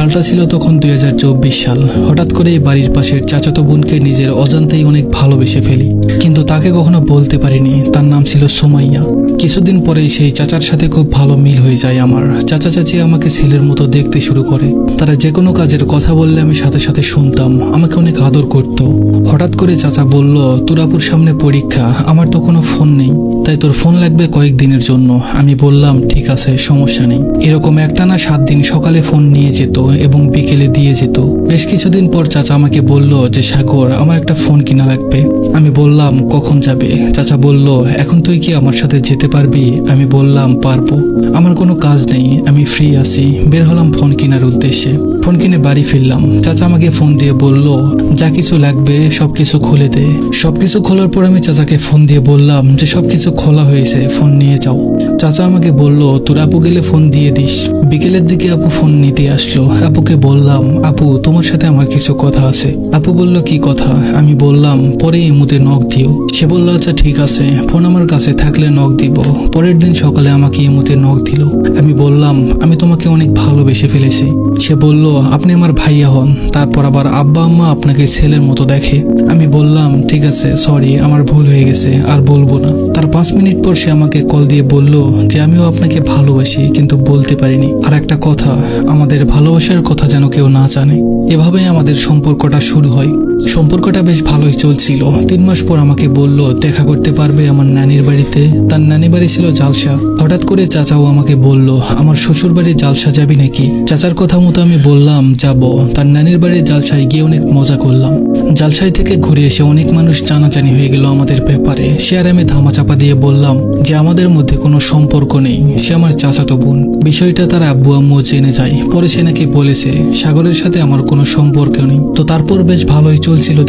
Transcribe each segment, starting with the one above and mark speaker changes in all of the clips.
Speaker 1: সালটা ছিল তখন 2024 সাল। হঠাৎ করে এই বাড়ির পাশের চাচাতো বোনকে নিজের অজান্তেই অনেক ভালোবেসে ফেলি, কিন্তু তাকে কখনো বলতে পারিনি। তার নাম ছিল সুমাইয়া। কিছুদিন পরেই সেই চাচার সাথে খুব ভালো মিল হয়ে যায় আমার। চাচা চাচি আমাকে ছেলের মতো দেখতে শুরু করে। তারা যে কোনো কাজের কথা বললে আমি সাথে সাথে শুনতাম, আমাকে অনেক আদর করত। হঠাৎ করে চাচা বলল, তোর আপুর সামনে পরীক্ষা, আমার তো কোনো ফোন নেই, তাই তোর ফোন লাগবে কয়েকদিনের জন্য। আমি বললাম ঠিক আছে, সমস্যা নেই। এরকম একটানা 7 দিন সকালে ফোন নিয়ে যেত এবং বিকেলে দিয়ে যেত। বেশ কিছুদিন পর চাচা আমাকে বলল যে সাগর, আমার একটা ফোন কিনা লাগবে। আমি বললাম কখন যাবে? চাচা বলল, এখন তুই কি আমার সাথে যেতে পারবি? আমি বললাম পারবো, আমার কোনো কাজ নেই, আমি ফ্রি আছি। বের হলাম ফোন কেনার উদ্দেশ্যে। ফোন কিনে বাড়ি ফিরলাম। চাচা আমাকে ফোন দিয়ে বলল, যা কিছু লাগবে সবকিছু খুলে দে। সবকিছু খোলার পর আমি চাচাকে ফোন দিয়ে বললাম যে সবকিছু খোলা হয়েছে, ফোন নিয়ে যাও। চাচা আমাকে বলল, তোর আপু গেলে ফোন দিয়ে দিস। বিকেলের দিকে আপু ফোন নিতে আসলো। আপুকে বললাম, আপু তোমার সাথে আমার কিছু কথা আছে। আপু বলল, কি কথা? আমি বললাম, পরে ইমুতে নক দিও। সে বলল, আচ্ছা ঠিক আছে, ফোন আমার কাছে থাকলে নক দিব। পরের দিন সকালে আমাকে ইমুতে নক দিল। আমি বললাম, আমি তোমাকে অনেক ভালোবেসে ফেলেছি। সে বলল, আপনি আমার ভাইয়া হন, তারপর আবার আব্বা আম্মা আপনাকে ছেলের মতো দেখে। আমি বললাম, ঠিক আছে, সরি, আমার ভুল হয়ে গেছে, আর বলবো না। তার 5 মিনিট পর সে আমাকে কল দিয়ে বলল যে আমিও আপনাকে ভালোবাসি, কিন্তু বলতে পারিনি। আর একটা কথা, আমাদের ভালোবাসার কথা যেন কেউ না জানে। এভাবেই আমাদের সম্পর্কটা শুরু হয়। সম্পর্কটা বেশ ভালোই চলছিল। 3 মাস পর আমাকে বলল, দেখা করতে পারবে আমার নানির বাড়িতে। তার নানি বাড়ি ছিল জালসা। হঠাৎ করে চাচাও আমাকে বলল, আমার শ্বশুর বাড়ি জালসা যাবি নাকি? চাচার কথা মতো আমি বললাম যাব। তার নানির বাড়ির জালসায় গিয়ে অনেক মজা করলাম। জালসাই থেকে ঘুরে এসে অনেক মানুষ জানাজানি হয়ে গেল আমাদের ব্যাপারে। সে আর আমি ধামাচাপা দিয়ে বললাম যে আমাদের মধ্যে কোনো সম্পর্ক নেই, সে আমার চাচাতো বোন। বিষয়টা তার আব্বু আম্মু জেনে যায়। পরে সে নাকি বলেছে সাগরের সাথে আমার কোনো সম্পর্ক নেই। তো তারপর বেশ ভালোই চলছিল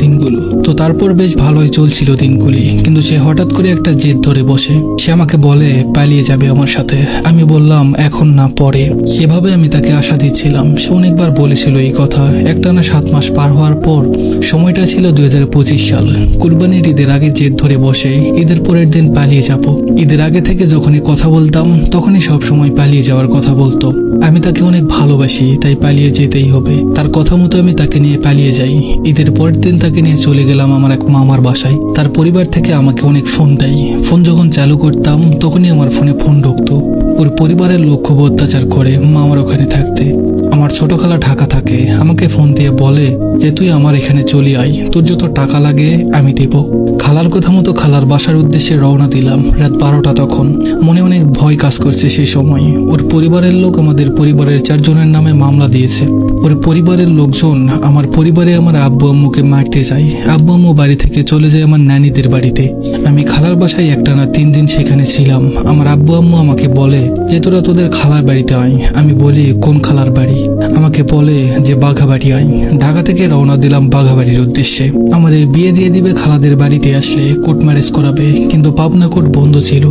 Speaker 1: দিনগুলি। কিন্তু সে হঠাৎ করে একটা জেদ ধরে বসে। সে আমাকে বলে পালিয়ে যাবে আমার সাথে। আমি বললাম এখন না, পরে। এভাবে আমি তাকে আশা দিচ্ছিলাম। সে অনেকবার বলেছিল এই কথা। একটানা 7 মাস পার হওয়ার পর, সময়টা ছিল 2025 সাল। কুরবানির ঈদের আগে জেদ ধরে বসে ঈদের পরের দিন পালিয়ে যাব। ঈদের আগে থেকে যখনই কথা বলতাম তখনই সব সময় পালিয়ে যাওয়ার কথা বলতো। আমি তাকে অনেক ভালোবাসি, তাই পালিয়ে যেতেই হবে। তার কথা মতো আমি তাকে নিয়ে পালিয়ে যাই। ঈদের পরের দিন তাকে নিয়ে চলে গেলাম আমার এক মামার বাসায়। তার পরিবার থেকে আমাকে অনেক ফোন দেয়। ফোন যখন চালু করতাম তখনই আমার ফোনে ফোন ঢুকতো। ওর পরিবারের লোক খুব অত্যাচার করে মামার ওখানে থাকতে। আমার ছোট খালা ঢাকা থাকে। আমাকে ফোন দিয়ে বলে যে তুই আমার এখানে চলে আয়, তোর যত টাকা লাগে আমি দেব। খালার কথা মতো খালার বাসার উদ্দেশ্যে রওনা দিলাম। রাত 12টা তখন। মনে অনেক ভয় কাজ করছে সেই সময়। ওর পরিবারের লোক আমাদের পরিবারের 4 জনের নামে মামলা দিয়েছে। ওর পরিবারের লোকজন আমার পরিবারে আমার আব্বু আম্মুকে মারতে যায়। আব্বু আম্মু বাড়ি থেকে চলে যায় আমার নানিদের বাড়িতে। আমি খালার বাসায় একটানা 3 দিন সেখানে ছিলাম। আমার আব্বু আম্মু আমাকে বলে যে তোরা তোদের খালার বাড়িতে আয়। আমি বলি কোন খালার বাড়ি? আমাকে বলে যে বাঘাবাড়ি আয়। ঢাকা থেকে রওনা দিলাম বাঘাবাড়ির উদ্দেশ্যে। আমাদের বিয়ে দিয়ে দিবে খালাদের বাড়িতে আসলে, কোর্ট ম্যারেজ করাবে, কিন্তু পাবনা কোর্ট বন্ধ ছিল।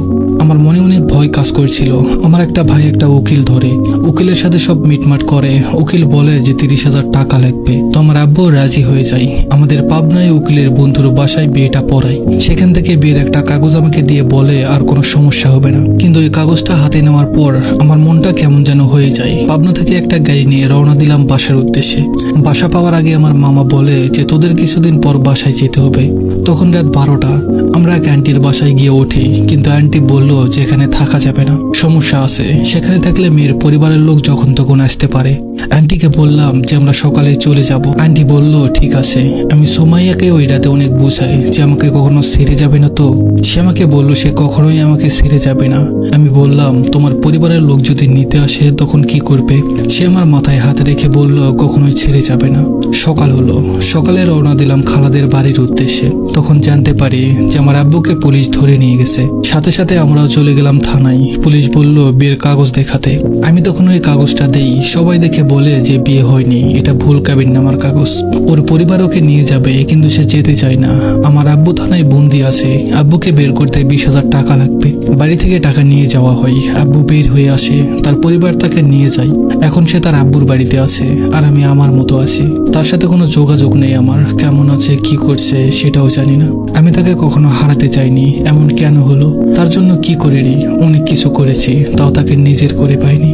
Speaker 1: আমার মনে অনেক ভয় কাজ করছিল। আমার একটা ভাই একটা উকিল ধরে, উকিলের সাথে সব মিটমাট করে। উকিল বলে যে 30,000 টাকা লাগবে। তো আমার আব্বু রাজি হয়ে যায়। আমাদের পাবনায় উকিলের বন্ধুর বাসায় বিয়েটা পড়ায়। সেখান থেকে বিয়ের একটা কাগজ আমাকে দিয়ে বলে আর কোনো সমস্যা হবে না। কিন্তু এই কাগজটা হাতে নেওয়ার পর আমার মনটা কেমন যেন হয়ে যায়। পাবনা থেকে একটা গাড়ি নিয়ে রওনা দিলাম বাসার উদ্দেশ্যে। বাসা পাওয়ার আগে আমার মামা বলে যে তোদের কিছুদিন পর বাসায় যেতে হবে। তখন রাত 12টা। আমরা এক আন্টির বাসায় গিয়ে উঠি, কিন্তু আন্টি বলল যে এখানে থাকা যাবে না, সমস্যা আছে। সেখানে থাকলে মেয়ের পরিবারের লোক যখন তখন আসতে পারে। আন্টিকে বললাম যে আমরা সকালে চলে যাব। আন্টি বলল ঠিক আছে। আমি সুমাইয়াকে ওই রাতে অনেক বুঝাই যে আমাকে কখনো ছেড়ে যাবে না। তো সে আমাকে বলল সে কখনোই আমাকে ছেড়ে যাবে না। আমি বললাম তোমার পরিবারের লোক যদি নিতে আসে তখন কি করবে? সে আমার মাথায় হাত রেখে বলল কখনোই ছেড়ে যাবে না। সকাল হলো। সকালে রওনা দিলাম খালাদের বাড়ির উদ্দেশ্যে। তখন জানতে পারি যে আমার আব্বুকে পুলিশ ধরে নিয়ে গেছে। সাথে সাথে আমরাও চলে গেলাম থানায়। পুলিশ বলল বিয়ের কাগজ দেখাতে। আমি তখন ওই কাগজটা দেই। সবাই দেখে বলে যে বিয়ে হয়নি, এটা ভুল কাবিননামার কাগজ। ওর পরিবার ওকে নিয়ে যাবে, কিন্তু সে যেতে চায় না। আমার আব্বু থানায় বন্দি আছে। আব্বুকে বের করতে 20,000 টাকা লাগবে। বাড়ি থেকে টাকা নিয়ে যাওয়া হয়। আব্বু বের হয়ে আসে। তার পরিবার তাকে নিয়ে যায়। এখন সে তার আব্বুর বাড়িতে আছে, আর আমি আমার মতো আছি। তার সাথে কোনো যোগাযোগ নেই আমার। কেমন আছে, কি করছে সেটাও জানি না। আমি তাকে কখনো হারাতে চাইনি। এমন কেন হলো? তার জন্য কি করিনি? অনেক কিছু করেছি, তাও তাকে নিজের করে পাইনি।